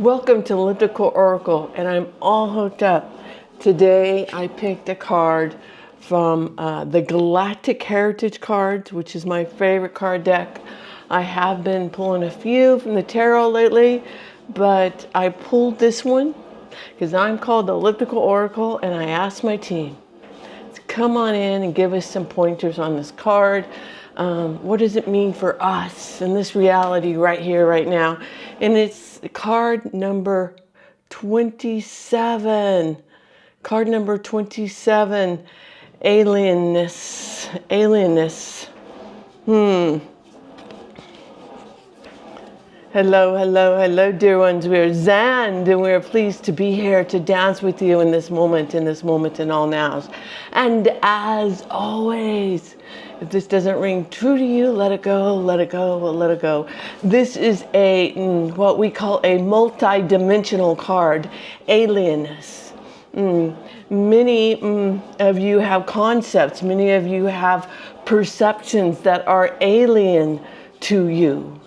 Welcome to Elliptical Oracle, and I'm all hooked up. Today I picked a card from the Galactic Heritage cards, which is my favorite card deck. I have been pulling a few from the tarot lately, but I pulled this one because I'm called the Elliptical Oracle, and I asked my team to come on in and give us some pointers on this card. What does it mean for us in this reality right here, right now? And it's card number 27. Card number 27, alienness. Alienness. Hello, hello, hello, dear ones. We are Zand, and we are pleased to be here to dance with you in this moment and all nows. And as always, if this doesn't ring true to you, let it go, let it go, let it go. This is a what we call a multi-dimensional card, alienness. Many of you have concepts, many of you have perceptions that are alien to you.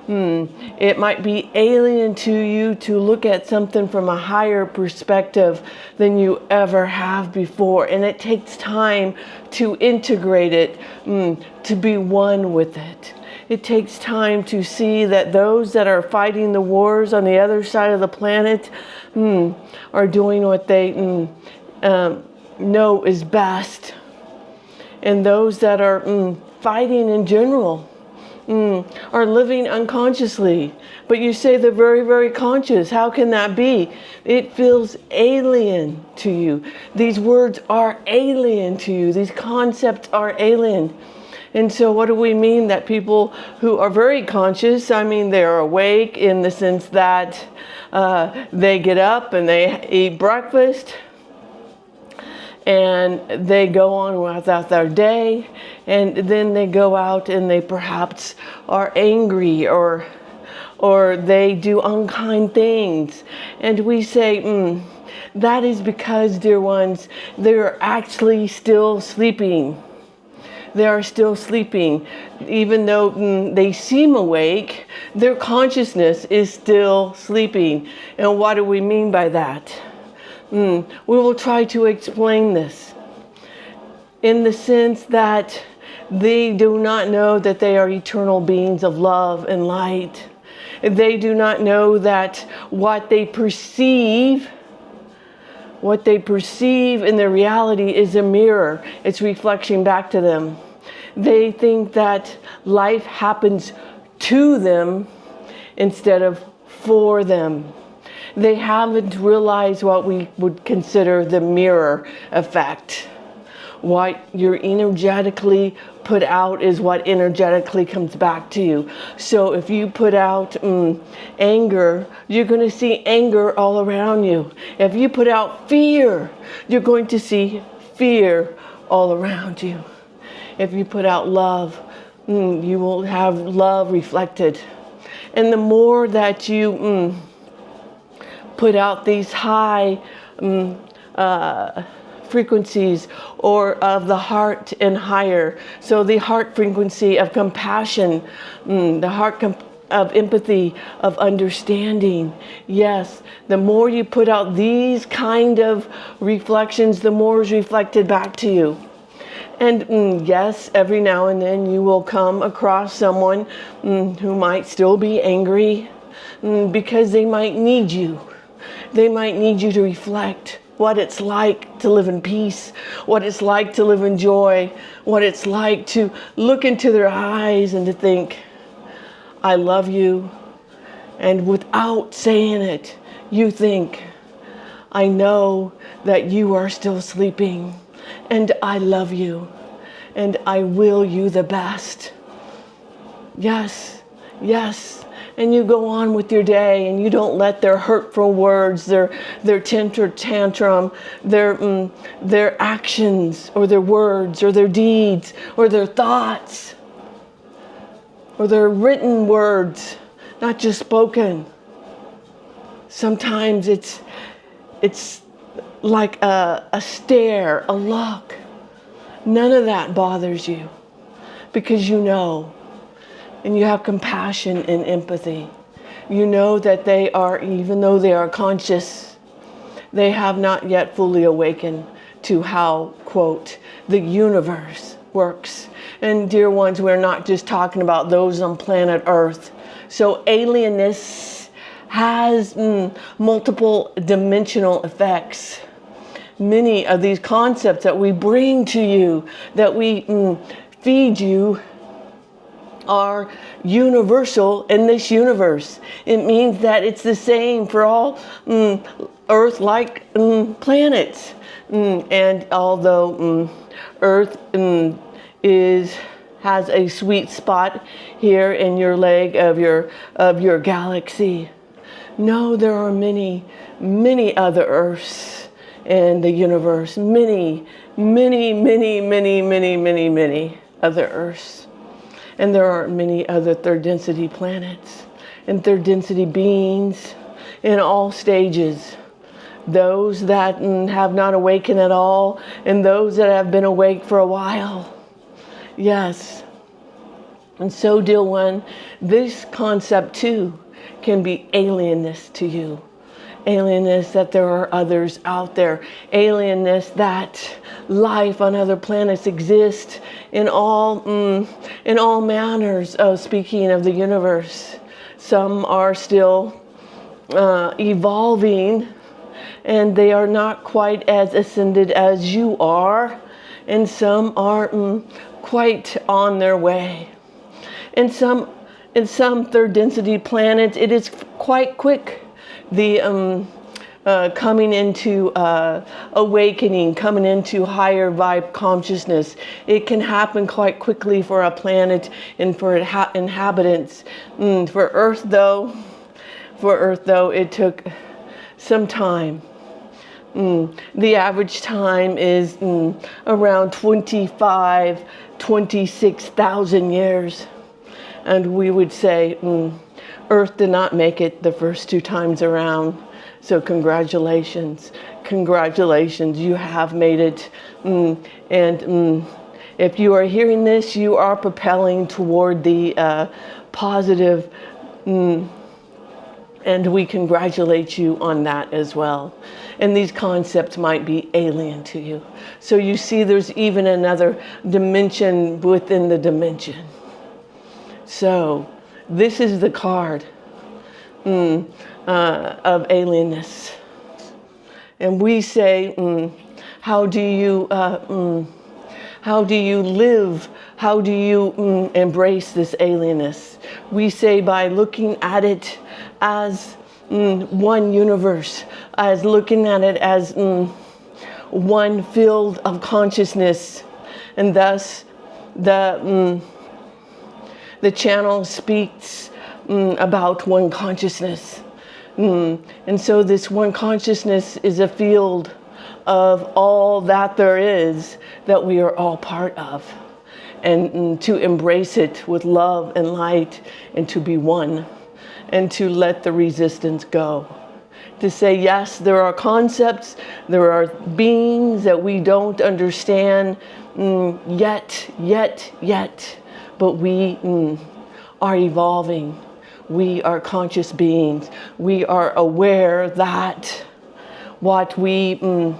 It might be alien to you to look at something from a higher perspective than you ever have before. And it takes time to integrate it, to be one with it. It takes time to see that those that are fighting the wars on the other side of the planet are doing what they know is best. And those that are fighting in general are living unconsciously. But you say they're very, very conscious. How can that be? It feels alien to you. These words are alien to you. These concepts are alien. And so what do we mean that people who are very conscious, I mean, they're awake in the sense that they get up and they eat breakfast, and they go on without their day, and then they go out and they perhaps are angry or they do unkind things. And we say, that is because, dear ones, they're actually still sleeping. They are still sleeping. Even though they seem awake, their consciousness is still sleeping. And what do we mean by that? We will try to explain this in the sense that they do not know that they are eternal beings of love and light. They do not know that what they perceive in their reality is a mirror. It's reflection back to them. They think that life happens to them instead of for them. They haven't realized what we would consider the mirror effect. What you're energetically put out is what energetically comes back to you. So if you put out anger, you're going to see anger all around you. If you put out fear, you're going to see fear all around you. If you put out love, you will have love reflected. And the more that you put out these high frequencies or of the heart and higher. So the heart frequency of compassion, the heart of empathy, of understanding. Yes, the more you put out these kind of reflections, the more is reflected back to you. And yes, every now and then you will come across someone who might still be angry because they might need you. They might need you to reflect what it's like to live in peace, what it's like to live in joy, what it's like to look into their eyes and to think, I love you. And without saying it, you think, I know that you are still sleeping, and I love you, and I will you the best. Yes, yes. And you go on with your day, and you don't let their hurtful words, their tantrum, their actions, or their words, or their deeds, or their thoughts, or their written words, not just spoken. Sometimes it's like a stare, a look. None of that bothers you because you know. And you have compassion and empathy. You know that they are, even though they are conscious, they have not yet fully awakened to how, quote, the universe works. And dear ones, we're not just talking about those on planet Earth. So alienness has multiple dimensional effects. Many of these concepts that we bring to you, that we feed you, are universal in this universe. It means that it's the same for all Earth-like planets. And although Earth has a sweet spot here in your leg of your galaxy, no, there are many, many other Earths in the universe. Many, many, many, many, many, many, many other Earths. And there are many other third density planets and third density beings in all stages. Those that have not awakened at all, and those that have been awake for a while. Yes. And so, dear one, this concept too can be alienness to you. Alienness that there are others out there. Alienness that life on other planets exists in all manners of speaking of the universe. Some are still evolving, and they are not quite as ascended as you are, and some are quite on their way. In some third density planets, it is quite quick. The coming into awakening, coming into higher vibe consciousness. It can happen quite quickly for a planet and for inhabitants. For Earth, though, it took some time. The average time is around 26,000 years. And we would say Earth did not make it the first 2 times around. So congratulations, you have made it. And if you are hearing this, you are propelling toward the positive, and we congratulate you on that as well. And these concepts might be alien to you. So you see there's even another dimension within the dimension. So this is the card of alienness. And we say, how do you live? How do you embrace this alienness? We say by looking at it as one universe, as looking at it as one field of consciousness, and thus the channel speaks about one consciousness. And so this one consciousness is a field of all that there is that we are all part of. And to embrace it with love and light, and to be one, and to let the resistance go. To say, yes, there are concepts, there are beings that we don't understand yet, but we are evolving. We are conscious beings. We are aware that what we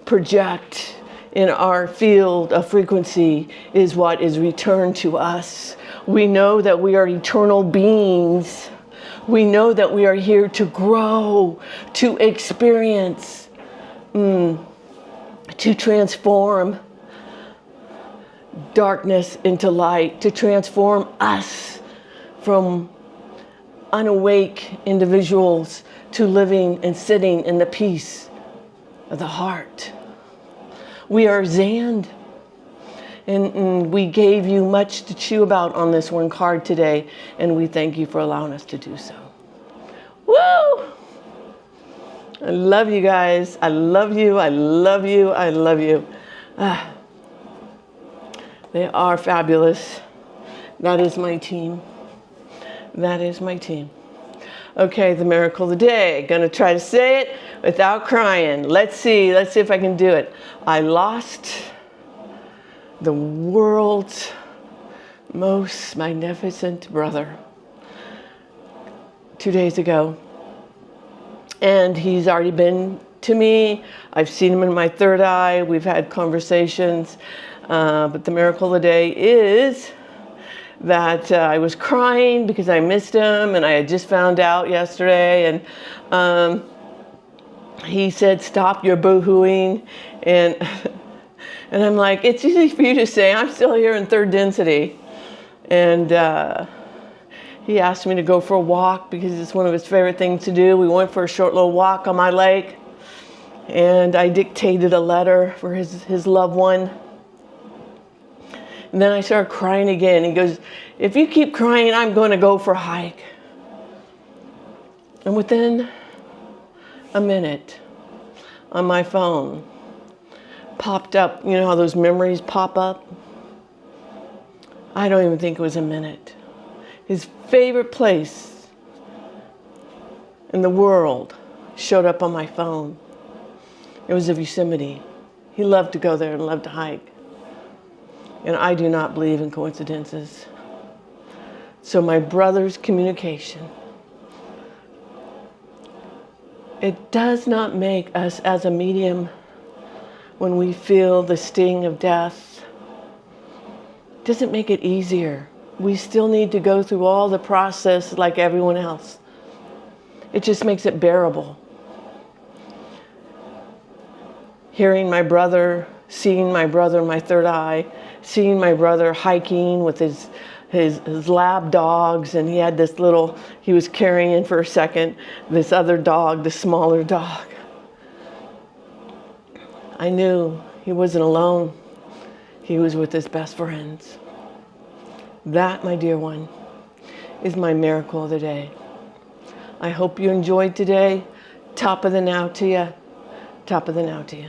project in our field of frequency is what is returned to us. We know that we are eternal beings. We know that we are here to grow, to experience, to transform darkness into light, to transform us from unawake individuals to living and sitting in the peace of the heart. We are Zand, and we gave you much to chew about on this one card today, and we thank you for allowing us to do so. Woo! I love you guys. I love you. I love you. I love you. They are fabulous. That is my team. That is my team. Okay, the miracle of the day. Gonna try to say it without crying. Let's see if I can do it. I lost the world's most magnificent brother. 2 days ago. And he's already been to me. I've seen him in my third eye. We've had conversations. But the miracle of the day is that I was crying because I missed him, and I had just found out yesterday. And he said, "Stop your boo-hooing." And and I'm like, it's easy for you to say. I'm still here in third density. And he asked me to go for a walk because it's one of his favorite things to do. We went for a short little walk on my lake, and I dictated a letter for his loved one. And then I started crying again. He goes, "If you keep crying, I'm going to go for a hike." And within a minute, on my phone, popped up, you know how those memories pop up? I don't even think it was a minute. His favorite place in the world showed up on my phone. It was Yosemite. He loved to go there and loved to hike. And I do not believe in coincidences. So my brother's communication, it does not make us as a medium, when we feel the sting of death, doesn't make it easier. We still need to go through all the process like everyone else. It just makes it bearable. Hearing my brother, seeing my brother in my third eye, seeing my brother hiking with his lab dogs, and he had this little, he was carrying for a second this other dog, the smaller dog. I knew he wasn't alone. He was with his best friends. That, my dear one, is my miracle of the day. I hope you enjoyed today. Top of the now to you. Top of the now to you.